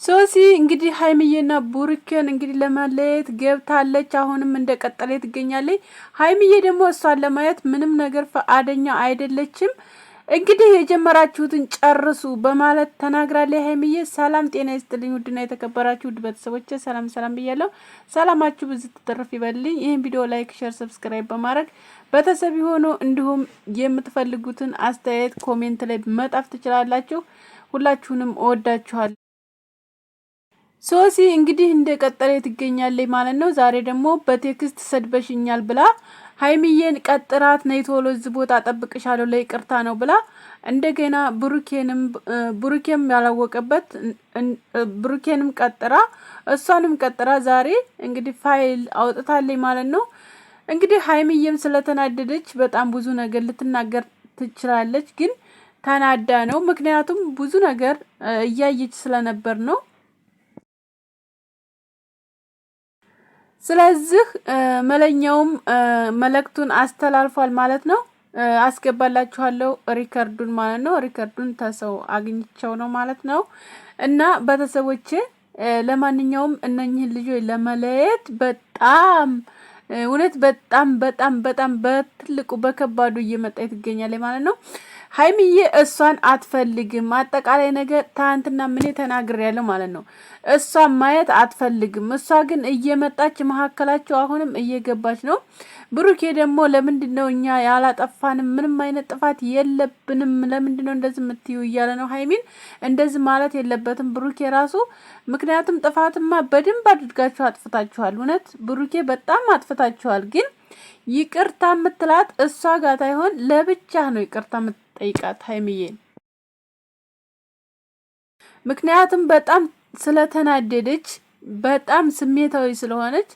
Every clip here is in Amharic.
ሶሲ እንግዲህ ሀይሚዬና ቡርኬን እንግዲህ ለማለየት ገብታለች። አሁንም እንደቀጠለ ትገኛለች። ሀይሚዬ ደግሞ እሷን ለማየት ምንም ነገር ፈቃደኛ አይደለችም። እንግዲህ የጀመራችሁትን ጨርሱ በማለት ተናግራለች። ሀይሚዬ ሰላም ጤና ይስጥልኝ ውድና የተከበራችሁ ውድ ቤተሰቦቼ ሰላም ሰላም ብያለሁ። ሰላማችሁ ብዙ ትተርፍ ይበልልኝ። ይህን ቪዲዮ ላይክ፣ ሼር፣ ሰብስክራይብ በማድረግ ቤተሰብ ሆኖ እንዲሁም የምትፈልጉትን አስተያየት ኮሜንት ላይ መጣፍ ትችላላችሁ። ሁላችሁንም እወዳችኋለሁ። ሶሲ እንግዲህ እንደቀጠለ ትገኛለች ማለት ነው። ዛሬ ደግሞ በቴክስት ሰድበሽኛል ብላ ሀይሚዬን ቀጥራት ነይ ቶሎ እዚህ ቦታ ጠብቅሻለሁ ለይቅርታ ነው ብላ እንደገና ብሩኬም ያላወቀበት ብሩኬንም ቀጥራ እሷንም ቀጥራ ዛሬ እንግዲህ ፋይል አውጥታለች ማለት ነው። እንግዲህ ሀይሚዬም ስለተናደደች በጣም ብዙ ነገር ልትናገር ትችላለች፣ ግን ተናዳ ነው። ምክንያቱም ብዙ ነገር እያየች ስለነበር ነው። ስለዚህ መለኛውም መልእክቱን አስተላልፏል ማለት ነው። አስገባላችኋለሁ ሪከርዱን ማለት ነው። ሪከርዱን ተሰው አግኝቸው ነው ማለት ነው። እና ቤተሰቦቼ ለማንኛውም እነኚህን ልጆች ለመለየት በጣም እውነት በጣም በጣም በጣም በትልቁ በከባዱ እየመጣች ትገኛለች ማለት ነው። ሀይሚዬ እሷን አትፈልግም። አጠቃላይ ነገር ትናንትና ምን ተናግሬያለሁ ማለት ነው። እሷን ማየት አትፈልግም። እሷ ግን እየመጣች መሀከላቸው አሁንም እየገባች ነው። ብሩኬ ደግሞ ለምንድነው እኛ ያላጠፋንም ምንም አይነት ጥፋት የለብንም ለምንድነው እንደዚህ የምትዩ እያለ ነው። ሀይሚን እንደዚህ ማለት የለበትም ብሩኬ ራሱ። ምክንያቱም ጥፋትማ በደንብ አድርጋችሁ አጥፍታችኋል። እውነት ብሩኬ በጣም አጥፍታችኋል። ግን ይቅርታ የምትላት እሷ ጋር ሳይሆን ለብቻ ነው ይቅርታ ጠይቃት ሀይሚዬን። ምክንያቱም በጣም ስለተናደደች በጣም ስሜታዊ ስለሆነች፣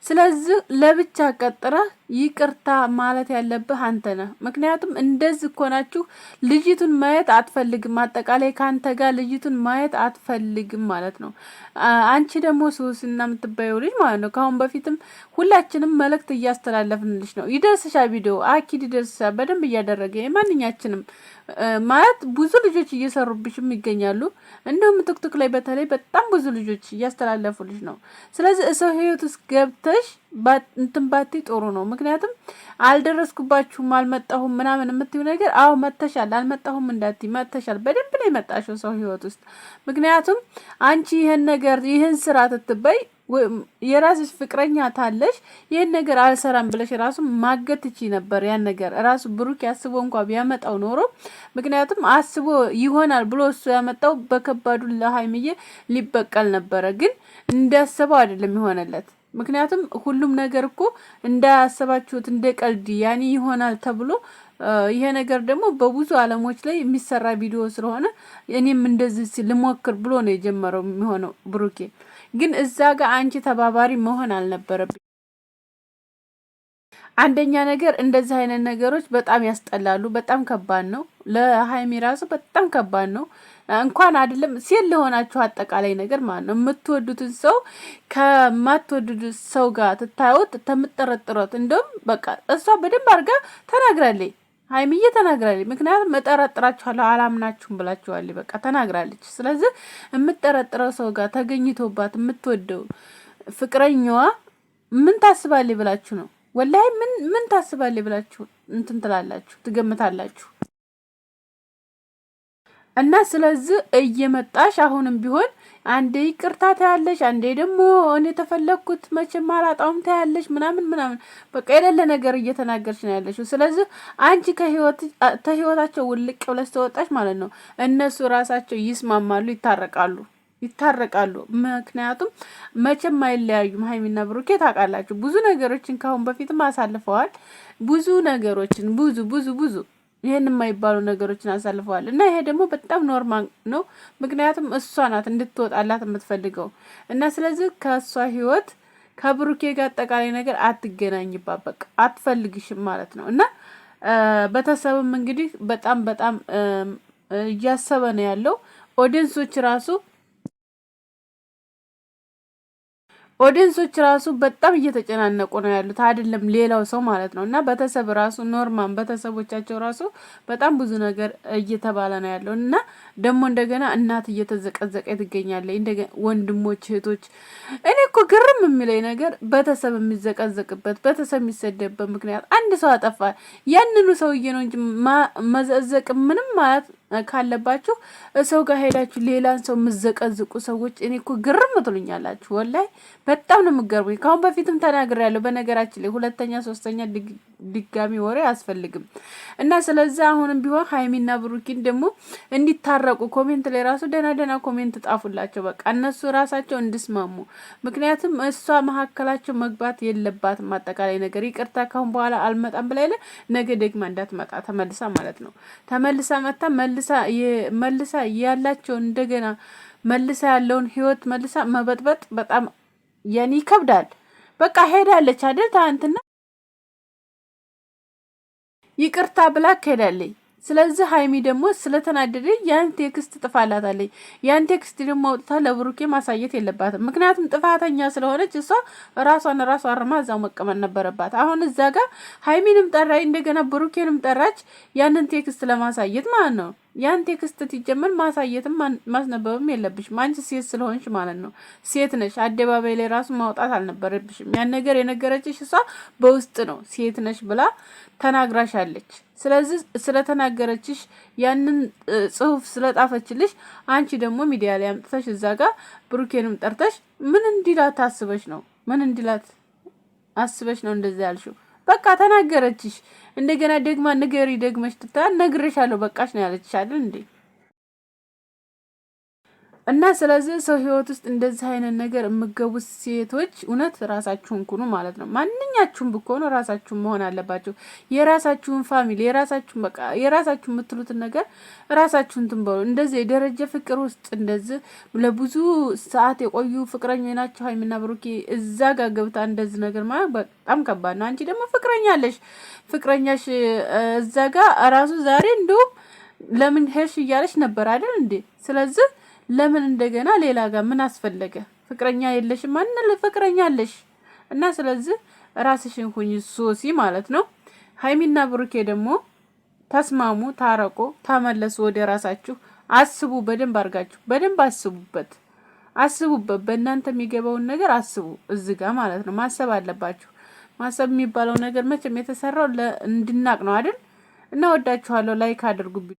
ስለዚህ ለብቻ ቀጥረህ ይቅርታ ማለት ያለብህ አንተ ነህ። ምክንያቱም እንደዚህ እኮ ናችሁ። ልጅቱን ማየት አትፈልግም። አጠቃላይ ካንተ ጋር ልጅቱን ማየት አትፈልግም ማለት ነው። አንቺ ደግሞ ሶስና የምትባየው ልጅ ማለት ነው። ካሁን በፊትም ሁላችንም መልእክት እያስተላለፍንልሽ ነው። ይደርስሻል፣ ቪዲዮ አኪድ ይደርስሻል። በደንብ እያደረገ ማንኛችንም ማለት ብዙ ልጆች እየሰሩብሽም ይገኛሉ። እንደውም ቲክቶክ ላይ በተለይ በጣም ብዙ ልጆች እያስተላለፉልሽ ነው። ስለዚህ ሰው ህይወት ውስጥ ገብተሽ እንትን ባቲ ጥሩ ነው። ምክንያቱም አልደረስኩባችሁም አልመጣሁም ምናምን የምትዩ ነገር አዎ መተሻል፣ አልመጣሁም እንዳቲ መተሻል። በደንብ ነው የመጣሽው ሰው ህይወት ውስጥ። ምክንያቱም አንቺ ይህን ስራ ትትበይ የራስሽ ፍቅረኛ ታለሽ ይህን ነገር አልሰራም ብለሽ ራሱ ማገት ትቺ ነበር። ያን ነገር ራሱ ብሩክ ያስቦ እንኳን ቢያመጣው ኖሮ ምክንያቱም አስቦ ይሆናል ብሎ እሱ ያመጣው በከባዱ ለሀይሚዬ ሊበቀል ነበረ። ግን እንዳሰበው አይደለም ይሆነለት። ምክንያቱም ሁሉም ነገር እኮ እንዳያሰባችሁት እንደ ቀልድ ያኔ ይሆናል ተብሎ ይሄ ነገር ደግሞ በብዙ አለሞች ላይ የሚሰራ ቪዲዮ ስለሆነ እኔም እንደዚህ ልሞክር ብሎ ነው የጀመረው የሚሆነው ብሩኬ። ግን እዛ ጋር አንቺ ተባባሪ መሆን አልነበረብኝ። አንደኛ ነገር እንደዚህ አይነት ነገሮች በጣም ያስጠላሉ። በጣም ከባድ ነው። ለሀይሚ ራሱ በጣም ከባድ ነው። እንኳን አይደለም ሴት ለሆናችሁ አጠቃላይ ነገር ማለት ነው። የምትወዱትን ሰው ከማትወዱት ሰው ጋር ትታዩት ተምጠረጥሩት። እንደውም በቃ እሷ በደንብ አድርጋ ተናግራለች። ሀይሚዬ ተናግራለች። ምክንያቱም እጠረጥራችኋለሁ አላምናችሁም ብላችኋለች። በቃ ተናግራለች። ስለዚህ የምትጠረጥረው ሰው ጋር ተገኝቶባት የምትወደው ፍቅረኛዋ ምን ታስባለች ብላችሁ ነው? ወላሂ ምን ታስባለች ብላችሁ እንትን ትላላችሁ፣ ትገምታላችሁ። እና ስለዚህ እየመጣሽ አሁንም ቢሆን አንዴ ይቅርታ ታያለሽ፣ አንዴ ደግሞ እኔ ተፈለኩት መቼም አላጣውም ታያለሽ ምናምን በቃ የሌለ ነገር እየተናገርሽ ነው ያለሽው። ስለዚህ አንቺ ከህይወታቸው ውልቅ ብለሽ ተወጣሽ ማለት ነው። እነሱ ራሳቸው ይስማማሉ፣ ይታረቃሉ። ምክንያቱም መቼም አይለያዩም። ሀይሚና ብሩኬ ታውቃላችሁ፣ ብዙ ነገሮችን ካሁን በፊትም አሳልፈዋል። ብዙ ነገሮችን ብዙ ይሄን የማይባሉ ነገሮችን አሳልፈዋል። እና ይሄ ደግሞ በጣም ኖርማል ነው። ምክንያቱም እሷ ናት እንድትወጣላት የምትፈልገው። እና ስለዚህ ከእሷ ህይወት ከብሩኬ ጋር አጠቃላይ ነገር አትገናኝባት፣ በቃ አትፈልግሽም ማለት ነው። እና ቤተሰብም እንግዲህ በጣም እያሰበ ነው ያለው። ኦዲየንሶች ራሱ ኦዲየንሶች ራሱ በጣም እየተጨናነቁ ነው ያሉት፣ አይደለም ሌላው ሰው ማለት ነው። እና ቤተሰብ ራሱ ኖርማን ቤተሰቦቻቸው ራሱ በጣም ብዙ ነገር እየተባለ ነው ያለው። እና ደግሞ እንደገና እናት እየተዘቀዘቀ ትገኛለች፣ እንደገና ወንድሞች እህቶች። እኔ እኮ ግርም የሚለኝ ነገር ቤተሰብ የሚዘቀዘቅበት ቤተሰብ የሚሰደብበት ምክንያት አንድ ሰው አጠፋ ያንኑ ሰውዬ ነው እንጂ መዘዘቅ ምንም ማለት ካለባችሁ ሰው ጋር ሄዳችሁ ሌላን ሰው የምዘቀዝቁ ሰዎች እኔ እኮ ግርም ትሉኛላችሁ። ወላይ በጣም ነው የምገርሙኝ። ካሁን በፊትም ተናግሬያለሁ። በነገራችን ላይ ሁለተኛ ሶስተኛ ድጋሚ ወሬ አያስፈልግም። እና ስለዚህ አሁንም ቢሆን ሀይሚና ብሩኪን ደግሞ እንዲታረቁ ኮሜንት ላይ ራሱ ደህና ኮሜንት ጣፉላቸው። በቃ እነሱ ራሳቸው እንዲስማሙ። ምክንያቱም እሷ መሀከላቸው መግባት የለባትም። አጠቃላይ ነገር ይቅርታ ካሁን በኋላ አልመጣም ብላይለ ነገ ደግማ እንዳትመጣ ተመልሳ ማለት ነው። ተመልሳ መጣ መልሳ ያላቸው እንደገና መልሳ ያለውን ህይወት መልሳ መበጥበጥ በጣም ያኔ ይከብዳል። በቃ ሄዳለች አይደል ታንትና ይቅርታ ብላ ሄዳለች። ስለዚህ ሀይሚ ደግሞ ስለተናደደ ያን ቴክስት ጥፋላታለች። ያን ቴክስት ደግሞ አውጥታ ለብሩኬ ማሳየት የለባትም። ምክንያቱም ጥፋተኛ ስለሆነች እሷ ራሷን አርማ እዛው መቀመጥ ነበረባት። አሁን እዛ ጋር ሀይሚንም ጠራች እንደገና ብሩኬንም ጠራች ያንን ቴክስት ለማሳየት ማለት ነው። ያን ቴክስት ትጀምር ማሳየትም ማስነበብም የለብሽም አንቺ ሴት ስለሆንሽ ማለት ነው። ሴት ነሽ፣ አደባባይ ላይ ራሱ ማውጣት አልነበረብሽም። ያን ነገር የነገረችሽ እሷ በውስጥ ነው። ሴት ነሽ ብላ ተናግራሻለች። ስለዚህ ስለተናገረችሽ ያንን ጽሁፍ ስለጣፈችልሽ አንቺ ደግሞ ሚዲያ ላይ አምጥተሽ እዛ ጋር ብሩኬንም ጠርተሽ ምን እንዲላት አስበሽ ነው? ምን እንዲላት አስበሽ ነው እንደዛ ያልሽው? በቃ ተናገረችሽ። እንደገና ደግማ ንገሪ ደግመሽ ነግሬሻለሁ በቃሽ ነው ያለችሽ አይደል እንዴ? እና ስለዚህ ሰው ህይወት ውስጥ እንደዚህ አይነት ነገር የምገቡ ሴቶች እውነት ራሳችሁን ኩኑ ማለት ነው። ማንኛችሁም ብትሆኑ ራሳችሁን መሆን አለባችሁ። የራሳችሁን ፋሚሊ የራሳችሁን በቃ የራሳችሁን የምትሉትን ነገር ራሳችሁን ትንበሩ። እንደዚህ የደረጀ ፍቅር ውስጥ እንደዚህ ለብዙ ሰዓት የቆዩ ፍቅረኞች ናቸው ሀይሚና ብሩኬ እዛ ጋር ገብታ እንደዚህ ነገር ማለት በጣም ከባድ ነው። አንቺ ደግሞ ፍቅረኛሽ እዛ ጋር ራሱ ዛሬ እንደውም ለምን ሄሽ እያለች ነበር አይደል እንዴ? ስለዚህ ለምን እንደገና ሌላ ጋር ምን አስፈለገ? ፍቅረኛ የለሽም ማን ፍቅረኛ አለሽ? እና ስለዚህ ራስሽን ሁኚ ሶሲ ማለት ነው። ሀይሚና ብሩኬ ደግሞ ተስማሙ፣ ታረቁ፣ ተመለሱ ወደ ራሳችሁ። አስቡ፣ በደንብ አድርጋችሁ በደንብ አስቡበት። በእናንተ የሚገባውን ነገር አስቡ። እዚህ ጋር ማለት ነው ማሰብ አለባችሁ። ማሰብ የሚባለው ነገር መቼም የተሰራው እንድናቅ ነው አይደል? እና ወዳችኋለሁ። ላይክ አድርጉ።